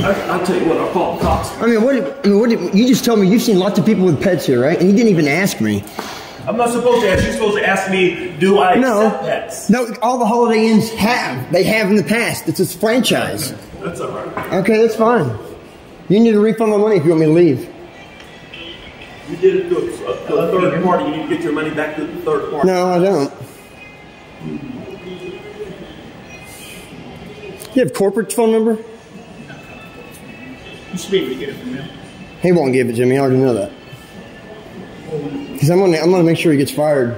I'll tell you what, I'll call the cops. I mean, you just told me you've seen lots of people with pets here, right? And you didn't even ask me. I'm not supposed to ask. You're supposed to ask me, do I accept pets? No, all the Holiday Inns have. They have in the past. It's a franchise. That's all right. Okay, that's fine. You need to refund my money if you want me to leave. You did it to a third party. You need to get your money back to the third party. No, I don't. You have corporate phone number? You should be able to get it from him. He won't give it to me. I already know that. Because I'm gonna make sure he gets fired.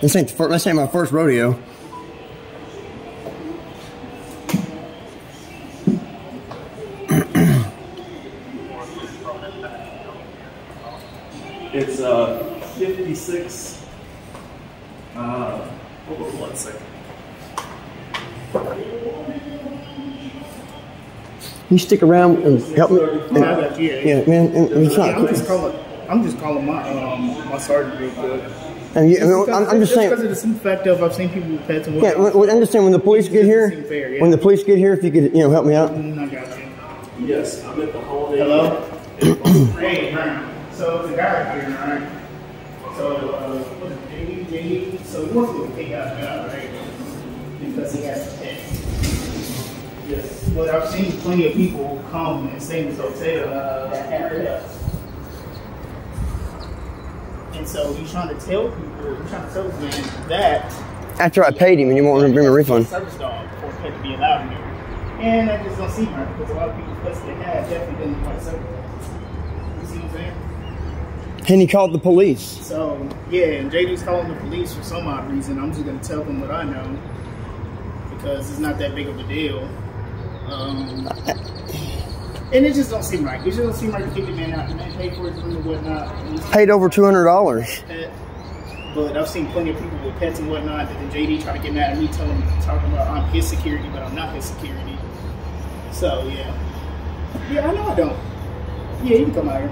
This ain't my first rodeo. It's 56. Hold on 1 second. You stick around and help me. Yeah, man. It's not. I'm just calling my sergeant real quick. And I'm just saying. Because of the simple fact of I've seen people with pets and whatnot. Yeah, I'm just saying when the police get here, when the police get here, if you could, help me out. I got you. Yes, I'm at the Holiday. Hello. Hey, so the guy right here, right? So what is it, JD? So he wants to take out a job, right? Because he has a pet. Yes. But I've seen plenty of people come and stay in this hotel that have pets. And so he's trying to tell this man that After I paid him and you won't bring me a refund. Service dog for a pet to be allowed in here. And that just don't seem right because a lot of people's pets they have definitely didn't quite service dogs. You see what I'm saying? And he called the police. So, yeah, and JD's calling the police for some odd reason. I'm just going to tell them what I know because it's not that big of a deal. And it just don't seem right. It just don't seem right to kick the man out and then pay for his room and whatnot. Paid over $200. But I've seen plenty of people with pets and whatnot that the JD try to get mad at me talking about I'm his security, but I'm not his security. So, yeah. Yeah, I know I don't. Yeah, you can come out here.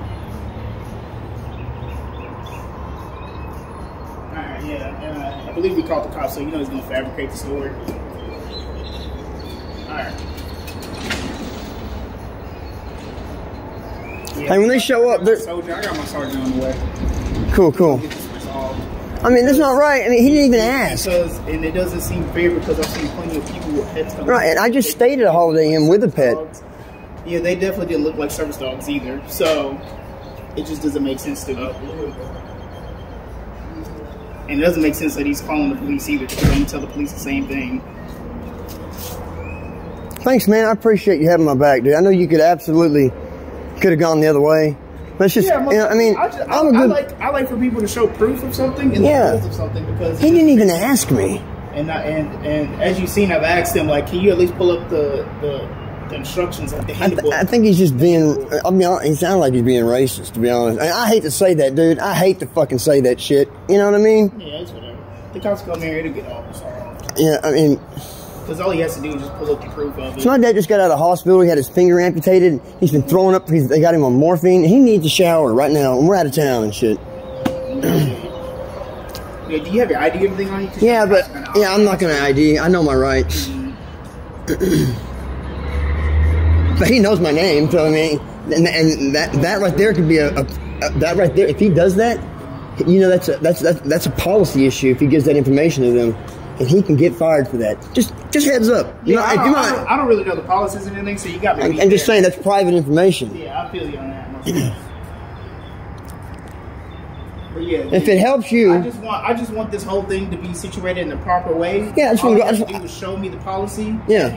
Alright, yeah. I believe we called the cops, so you know he's going to fabricate the story. Alright. Yeah, Hey, when they show up, they're... Soldier, I got my sergeant on the way. Cool. I mean, that's not right. I mean, he didn't even ask. And it doesn't seem fair because I've seen plenty of people with pets coming. Right, and I just stayed at a Holiday Inn with a pet. Yeah, they definitely didn't look like service dogs either. So, it just doesn't make sense to me. And it doesn't make sense that he's calling the police either because I'm going to tell the police the same thing. Thanks, man. I appreciate you having my back, dude. I know you could have gone the other way. But it's just, I like for people to show proof of something and the proof of something because he didn't even ask me. And as you've seen, I've asked him like, can you at least pull up the instructions of the handbook? I think he's just being. I mean, he sounds like he's being racist. To be honest, I hate to say that, dude. I hate to fucking say that shit. You know what I mean? Yeah, it's whatever. The cops come here to get off. Yeah, I mean. Because all he has to do is just pull up the proof of it. So my dad just got out of the hospital. He had his finger amputated. He's been throwing up. They got him on morphine. He needs a shower right now. And we're out of town and shit. Yeah, do you have your ID and everything on you? Yeah, but I'm not gonna ID. I know my rights. But he knows my name, so I mean, and that right there could be that right there. If he does that, you know, that's a policy issue. If he gives that information to them. And he can get fired for that. Just heads up. Yeah, I don't really know the policies and anything, so you got me. I'm just saying that's private information. Yeah, I feel you on that. But yeah, if it helps you, I just want this whole thing to be situated in the proper way. Yeah, all you have to do is show me the policy. Yeah,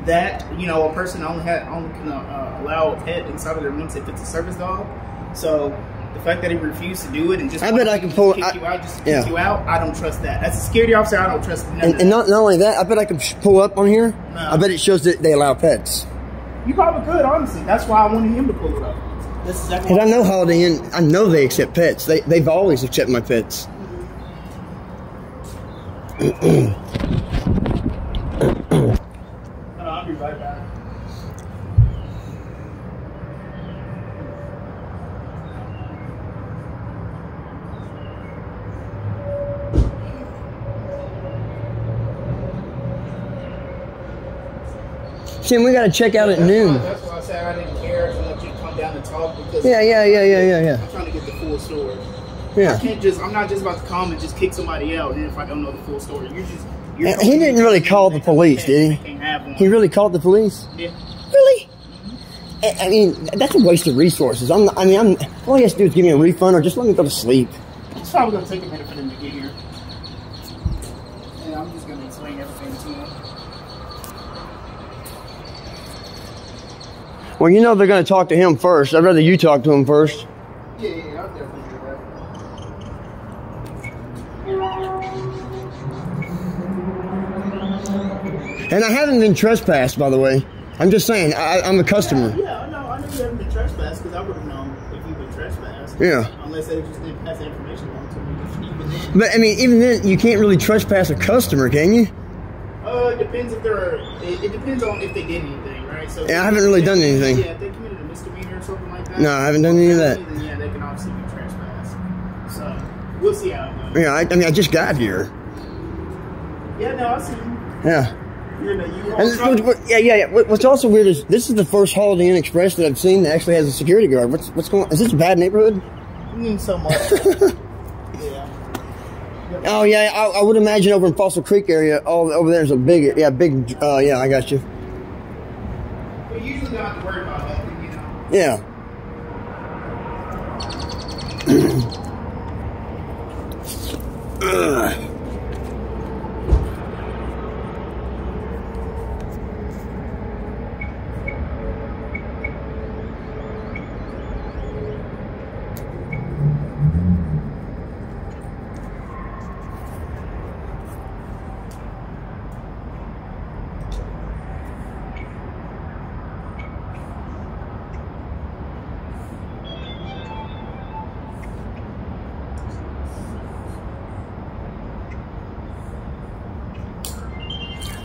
that a person only can allow a pet inside of their rooms if it's a service dog. So. The fact that he refused to do it and just I bet I can pull kick you out, I don't trust that. As a security officer, I don't trust none and not only that, I bet I can pull up on here. No. I bet it shows that they allow pets. You probably could, honestly. That's why I wanted him to pull it up. Because I know Holiday Inn, I know they accept pets. They've always accepted my pets. I'll be right back. Tim, we got to check out at noon. That's why I said I didn't care to let you come down and talk because Yeah. I'm trying to get the full story. Yeah. I'm not just about to come and just kick somebody out, and if I don't know the full story, you're He didn't really call the police, did he? He really called the police? Yeah. Really? I mean, that's a waste of resources. All he has to do is give me a refund or just let me go to sleep. It's probably going to take a minute for them to get here. And I'm just going to explain everything to them. Well, you know they're going to talk to him first. I'd rather you talk to him first. Yeah, I'll definitely do that. And I haven't been trespassed, by the way. I'm just saying, I'm a customer. Yeah, I know you haven't been trespassed because I would have known if you've been trespassed. Yeah. Unless they just didn't pass the information along to me. Even then. But, I mean, even then, you can't really trespass a customer, can you? It depends if it depends on if they did anything, right? So Yeah, I haven't really done anything. Yeah, if they committed a misdemeanor or something like that. No, I haven't done any of that. Then, yeah, they can obviously be trespassed. So, we'll see how it goes. Yeah, I mean, I just got here. Yeah, no, I see you. Yeah. You're in the U-Haul And truck? yeah. What's also weird is this is the first Holiday Inn Express that I've seen that actually has a security guard. What's going on? Is this a bad neighborhood? So much. Yeah. Oh, yeah, I would imagine over in Fossil Creek area, over there's a big, I got you. We usually don't have to worry about that, you know. Yeah. Ugh.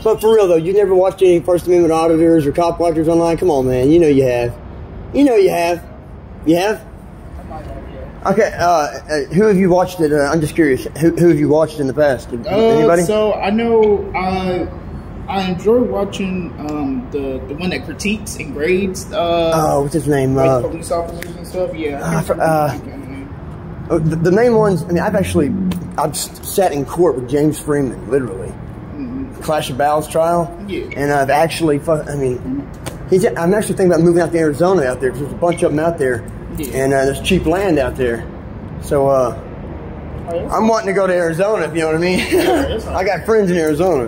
But for real though, you never watched any First Amendment auditors or cop watchers online? Come on, man. You know you have. You know you have. You have? Okay, who have you watched it? I'm just curious. Who have you watched in the past? Anybody? So I know I enjoy watching the one that critiques and grades. What's his name? Like police officers and stuff. Yeah. The main ones. I mean, I've sat in court with James Freeman, literally. Clash of Bowels trial. Yeah. And I've actually, I'm actually thinking about moving out to Arizona out there because there's a bunch of them out there. Yeah. And there's cheap land out there. So, I'm wanting to go to Arizona, if you know what I mean. Yeah, I got friends in Arizona.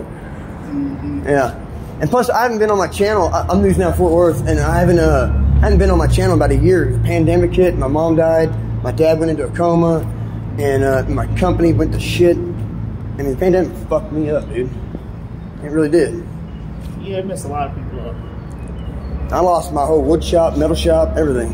Yeah. And plus, I haven't been on my channel. I'm news now Fort Worth, and I haven't been on my channel about a year. The pandemic hit, my mom died, my dad went into a coma, and my company went to shit. I mean, the pandemic fucked me up, dude. It really did. Yeah, it messed a lot of people up. I lost my whole wood shop, metal shop, everything.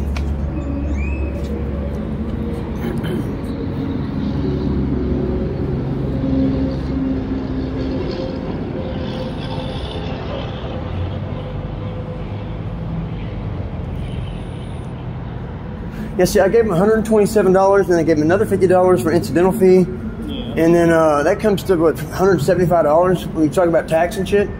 Yeah, see, I gave him $127, and I gave him another $50 for incidental fee. And then that comes to, what, $175 when you talk about tax and shit.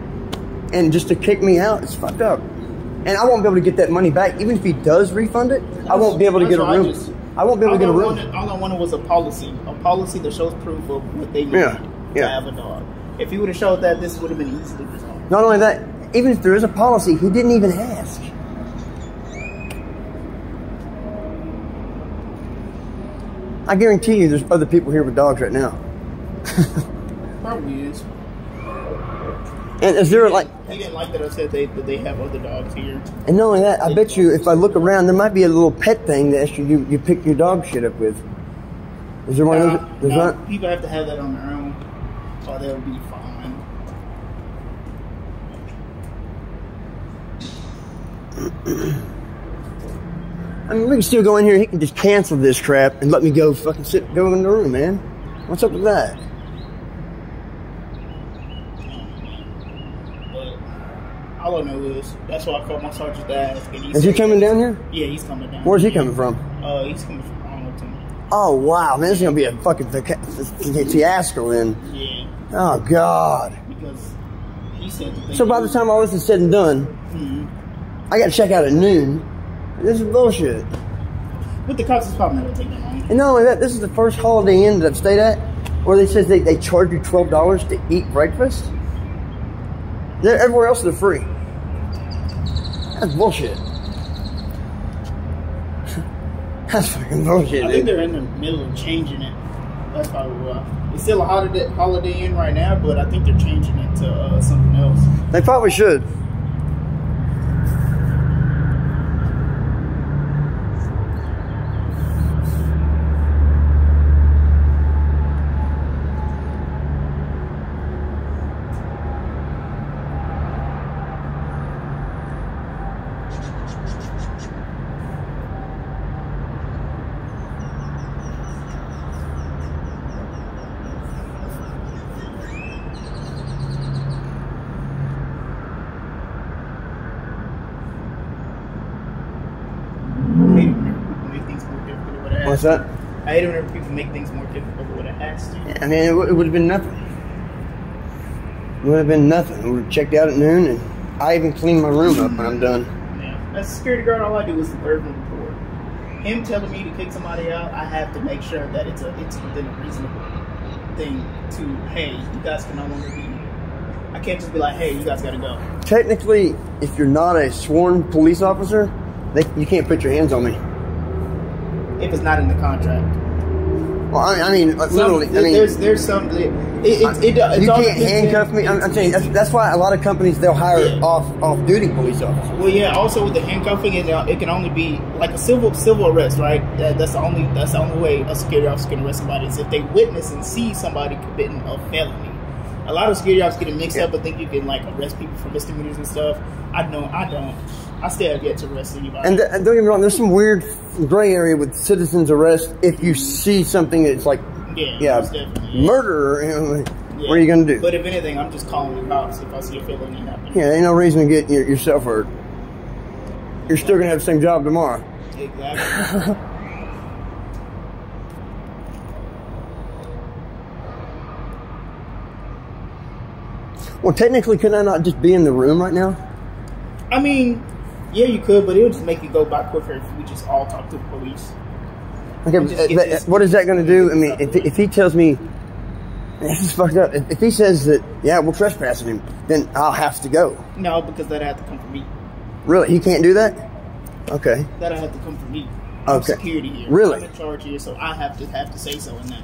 And just to kick me out, it's fucked up. And I won't be able to get that money back. Even if he does refund it, I won't be able to get a room. I won't be able to get a room. All I wanted was a policy that shows proof of what they need to have a dog. If he would have showed that, this would have been easily resolved. Not only that, even if there is a policy, he didn't even ask. I guarantee you there's other people here with dogs right now. Probably is. And is there like... He didn't like that I said that they have other dogs here. And not only that, I bet you if I look around, there might be a little pet thing that you pick your dog shit up with. Is there one of those? There's not? People have to have that on their own, or they'll be fine. I mean, we can still go in here. He can just cancel this crap and let me go fucking go in the room, man. What's up with that? But all I know is that's why I called my sergeant to ask. And Is he coming down here? Yeah, he's coming down. Where's he coming from? He's coming from Arlington. Oh wow, man, this is gonna be a fucking fiasco then. Yeah. Oh god. Because He said that So by the time all this is said and done, I got to check out at noon. This is bullshit. But the cops is probably not going to take that long. And not only that, this is the first Holiday Inn that I've stayed at where they says they charge you $12 to eat breakfast. Everywhere else they're free. That's bullshit. That's fucking bullshit, I dude. think they're in the middle of changing it. That's probably why. It's still a Holiday Inn right now, but I think they're changing it to something else. They probably should. What's that? I hate it whenever people make things more difficult than what it has to. I mean, it would have been nothing. It would have been nothing. We were checked out at noon, and I even cleaned my room up when I'm done. Yeah. As a security guard, all I do is the verbal report. Him telling me to kick somebody out, I have to make sure that it's within a reasonable thing to, hey, you guys can no longer be. I can't just be like, hey, you guys got to go. Technically, if you're not a sworn police officer, you can't put your hands on me. If it's not in the contract. Well, I mean, literally. There's some. You can't handcuff me. I'm saying that's why a lot of companies they'll hire off-duty police officers. Well, yeah. Also with the handcuffing, it can only be like a civil arrest, right? That's the only way a security officer can arrest somebody is if they witness and see somebody committing a felony. A lot of security officers get mixed up and think you can like arrest people for misdemeanors and stuff. I don't. I still have yet to arrest anybody. And don't get me wrong, there's some weird gray area with citizens arrest if you see something that's like, murder. What are you going to do? But if anything, I'm just calling the cops if I see a felony happen. Yeah, ain't no reason to get yourself hurt. You're still going to have the same job tomorrow. Exactly. Well, technically, couldn't I not just be in the room right now? I mean, yeah, you could, but it would just make it go by quicker if we just all talk to the police. Okay, what is that going to do? I mean, if he tells me, this is fucked up. If he says that, yeah, we're trespassing him, then I'll have to go. No, because that'd have to come from me. Really? He can't do that? Okay. That'd have to come from me. I'm security here. Really? I'm in charge here, so I have to say so in that.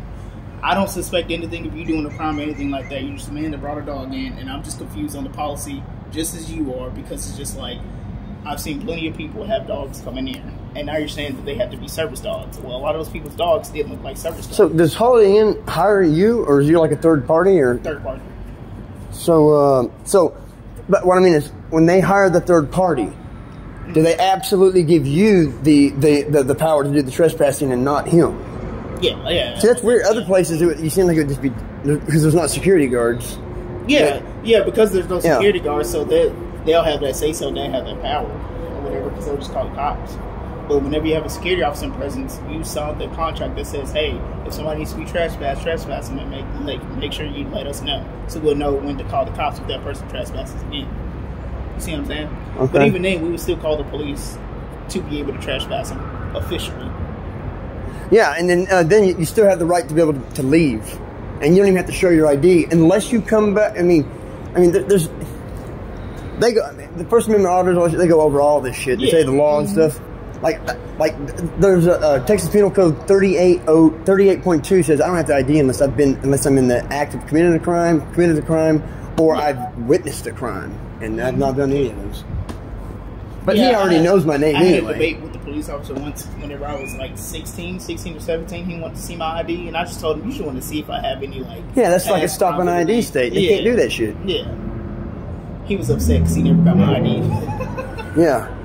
I don't suspect anything if you're doing a crime or anything like that. You're just a man that brought a dog in, and I'm just confused on the policy, just as you are, because it's just like, I've seen plenty of people have dogs come in here, and now you're saying that they have to be service dogs. Well, a lot of those people's dogs didn't look like service dogs. So does Holiday Inn hire you, or is you like a third party? Or third party. So, but what I mean is, when they hire the third party, do they absolutely give you the power to do the trespassing and not him? Yeah. See, that's weird. Other places, you seem like it would just be because there's not security guards. Yeah, because there's no security guards, so they'll have that say so, they have that power or whatever, because they'll just call the cops. But whenever you have a security officer in presence, you sign the contract that says, hey, if somebody needs to be trespassing, then make sure you let us know, so we'll know when to call the cops if that person trespasses again. You see what I'm saying? Okay. But even then, we would still call the police to be able to trespass them officially. Yeah, and then you still have the right to be able to leave, and you don't even have to show your ID unless you come back. I mean, the First Amendment auditors, they go over all this shit. They say the law and stuff. Like there's a Texas Penal Code 38.2 says I don't have to ID unless I'm in the act of committing a crime, or I've witnessed a crime, and I've not done any of those. But he already knows my name anyway. I had a debate with the police officer once whenever I was like 16 or 17. He wanted to see my ID, and I just told him, you should want to see if I have any like. Yeah, that's like a stop on ID state. They can't do that shit. Yeah. He was upset because he never got my ID. Yeah.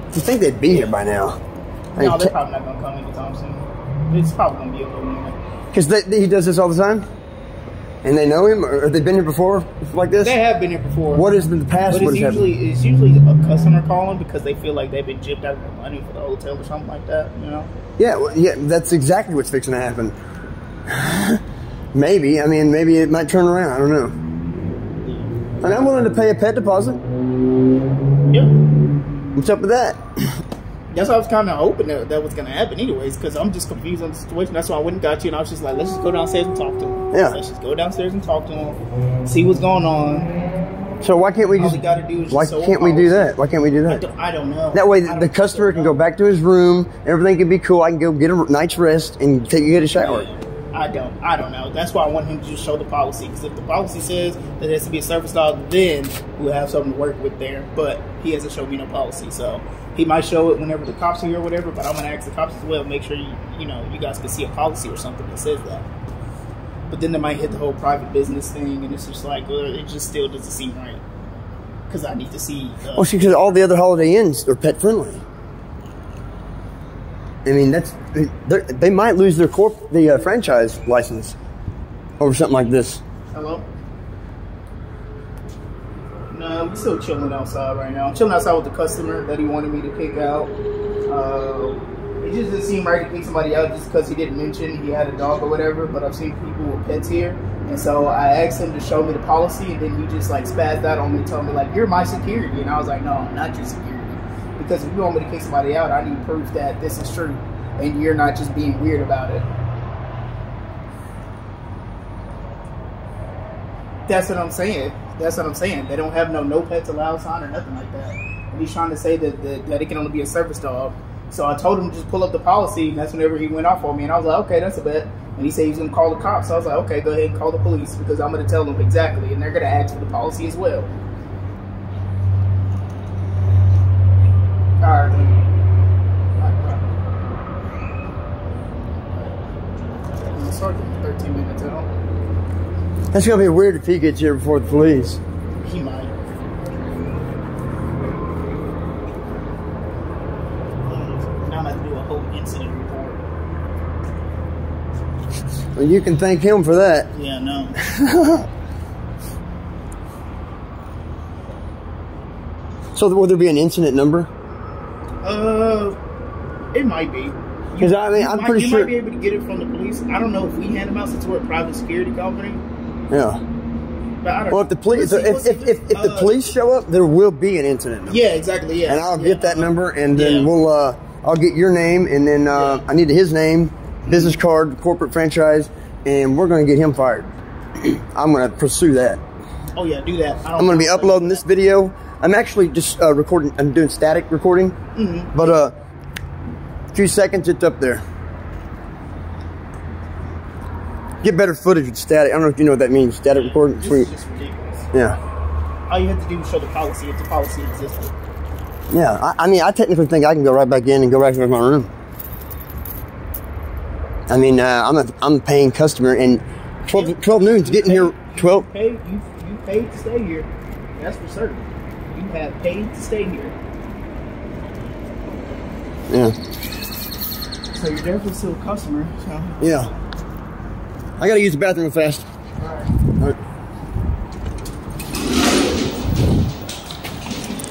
You think they'd be here by now? No, they're probably not going to come anytime soon. It's probably going to be a little minute. Because he does this all the time? And they know him? Or have they been here before like this? They have been here before. What has been the past? But it's usually a customer calling because they feel like they've been gypped out of their money for the hotel or something like that, you know? Yeah, that's exactly what's fixing to happen. Maybe. I mean, maybe it might turn around. I don't know. And I'm willing to pay a pet deposit. Yeah. What's up with that? That's why I was kind of hoping that was going to happen anyways, because I'm just confused on the situation. That's why I went and got you, and I was just like, let's just go downstairs and talk to him. Yeah. Let's just go downstairs and talk to him, see what's going on. So why can't we just? Why can't we do that? Why can't we do that? I don't know. That way, the customer can go back to his room. Everything can be cool. I can go get a night's rest and get a shower. Yeah. I don't know. That's why I want him to just show the policy. Because if the policy says that it has to be a service dog, then we'll have something to work with there. But he hasn't showed me no policy, so he might show it whenever the cops are here or whatever. But I'm gonna ask the cops as well. Make sure you guys can see a policy or something that says that. But then they might hit the whole private business thing, and it's just like, it just still doesn't seem right. Because I need to see. Well, see, because all the other Holiday Inns are pet friendly. I mean, they might lose their franchise license over something like this. Hello? No, we're still chilling outside right now. I'm chilling outside with the customer that he wanted me to kick out. It just doesn't seem right to kick somebody out just because he didn't mention he had a dog or whatever, but I've seen people with pets here. And so I asked him to show me the policy, and then he just like spazzed out on me, telling me like, you're my security. And I was like, no, I'm not your security. Because if you want me to kick somebody out, I need proof that this is true, and you're not just being weird about it. That's what I'm saying. They don't have no pets allowed sign or nothing like that. And he's trying to say that it can only be a service dog. So I told him to just pull up the policy, and that's whenever he went off on me. And I was like, okay, that's a bet. And he said he was going to call the cops. So I was like, okay, go ahead and call the police, because I'm going to tell them exactly, and they're going to ask for the policy as well. Alright. I'm starting 13 minutes out. That's gonna be weird if he gets here before the police. He might. Now I'm going to do a whole incident report. Well, you can thank him for that. Yeah, no. So will there be an incident number? It might be. Because I mean, I'm pretty sure you might be able to get it from the police. I don't know if we hand them out since we're a private security company. Yeah. But I don't well, if the police, if the police show up, there will be an incident number. Yeah, exactly. Yeah. And I'll get that number, and then I'll get your name, and then I need his name, business card, corporate franchise, and we're going to get him fired. I'm going to pursue that. Oh yeah, do that. I'm going to be uploading this video. I'm actually just recording. I'm doing static recording, but a few seconds, it's up there. Get better footage with static. I don't know if you know what that means. Static recording. This is just ridiculous. Yeah. All you have to do is show the policy if the policy existed. Yeah, I mean, I technically think I can go right back in and go right back to my room. I mean, I'm a paying customer, and 12 noon's getting here. 12. You paid to stay here. That's for certain. You have paid to stay here. Yeah. So you're definitely still a customer. So. Yeah. I gotta use the bathroom fast. Alright.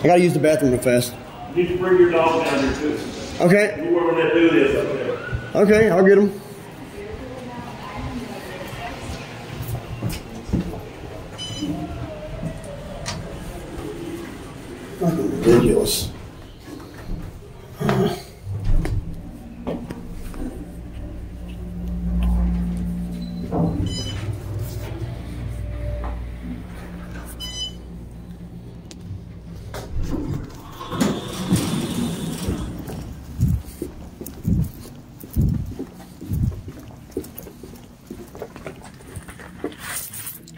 I gotta use the bathroom real fast. You need to bring your dog down here too. Okay. You were gonna do this up there. Okay, I'll get him. Fucking ridiculous.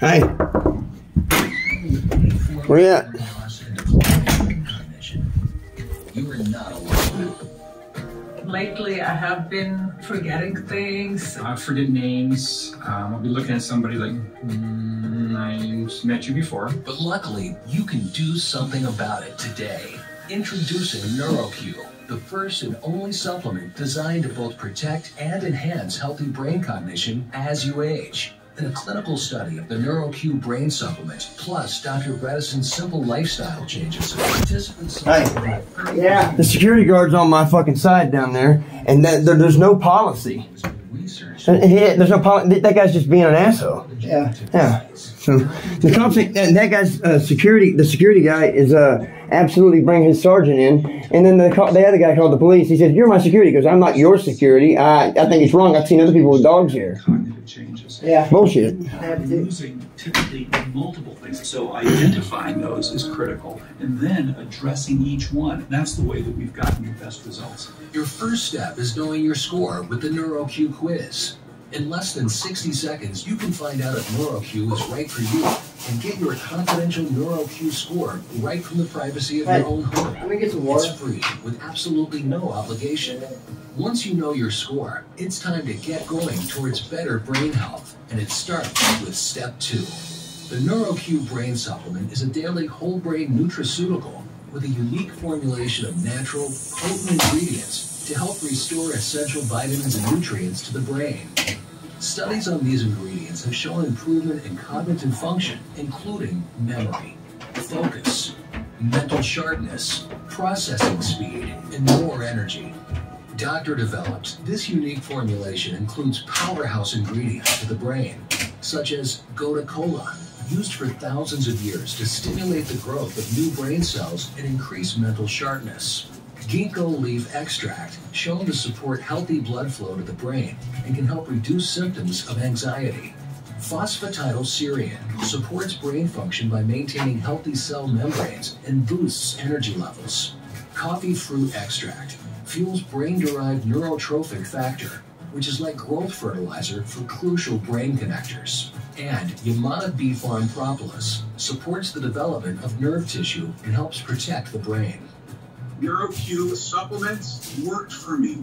Hi. Where you at? You are not alone. Lately, I have been forgetting things. I forget names. I'll be looking at somebody like, I met you before. But luckily, you can do something about it today. Introducing NeuroQ, the first and only supplement designed to both protect and enhance healthy brain cognition as you age. In a clinical study of the NeuroQ brain supplement, plus Dr. Bredeson's simple lifestyle changes, participants... Hey. Yeah. The security guard's on my fucking side down there, and there's no policy. Research There's no problem. That guy's just being an asshole. Yeah. Yeah. So the cops think that guy's the security guy is absolutely bring his sergeant in, and then the other guy called the police. He said, "You're my security." He goes, "I'm not your security. I think it's wrong. I've seen other people with dogs here." Cognitive changes. Yeah. Bullshit. Using typically multiple things. So identifying those is critical, and then addressing each one. That's the way that we've gotten the best results. Your first step is knowing your score with the NeuroQ quiz. In less than 60 seconds, you can find out if NeuroQ is right for you and get your confidential NeuroQ score right from the privacy of your own home. Let me get some water. It's free with absolutely no obligation. Once you know your score, it's time to get going towards better brain health, and it starts with step 2. The NeuroQ Brain Supplement is a daily whole brain nutraceutical with a unique formulation of natural, potent ingredients to help restore essential vitamins and nutrients to the brain. Studies on these ingredients have shown improvement in cognitive function, including memory, focus, mental sharpness, processing speed, and more energy. Doctor-developed, this unique formulation includes powerhouse ingredients for the brain, such as Gotu Kola, used for thousands of years to stimulate the growth of new brain cells and increase mental sharpness. Ginkgo leaf extract, shown to support healthy blood flow to the brain and can help reduce symptoms of anxiety. Phosphatidylserine supports brain function by maintaining healthy cell membranes and boosts energy levels. Coffee fruit extract fuels brain-derived neurotrophic factor, which is like growth fertilizer for crucial brain connectors. And Yamana bee farm propolis supports the development of nerve tissue and helps protect the brain. NeuroQ supplements worked for me,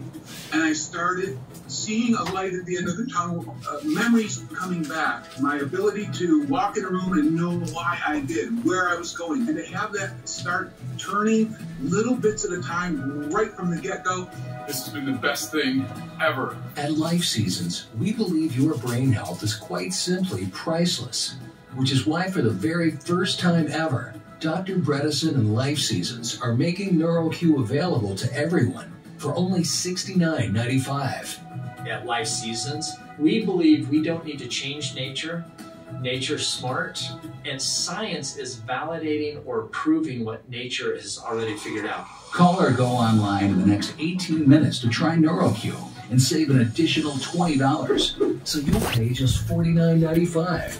and I started seeing a light at the end of the tunnel, memories coming back, my ability to walk in a room and know why I did, where I was going, and to have that start turning little bits at a time right from the get-go. This has been the best thing ever. At Life Seasons, we believe your brain health is quite simply priceless, which is why for the very first time ever, Dr. Bredesen and Life Seasons are making NeuroQ available to everyone for only $69.95. At Life Seasons, we believe we don't need to change nature. Nature's smart, and science is validating or proving what nature has already figured out. Call or go online in the next 18 minutes to try NeuroQ and save an additional $20, so you'll pay just $49.95.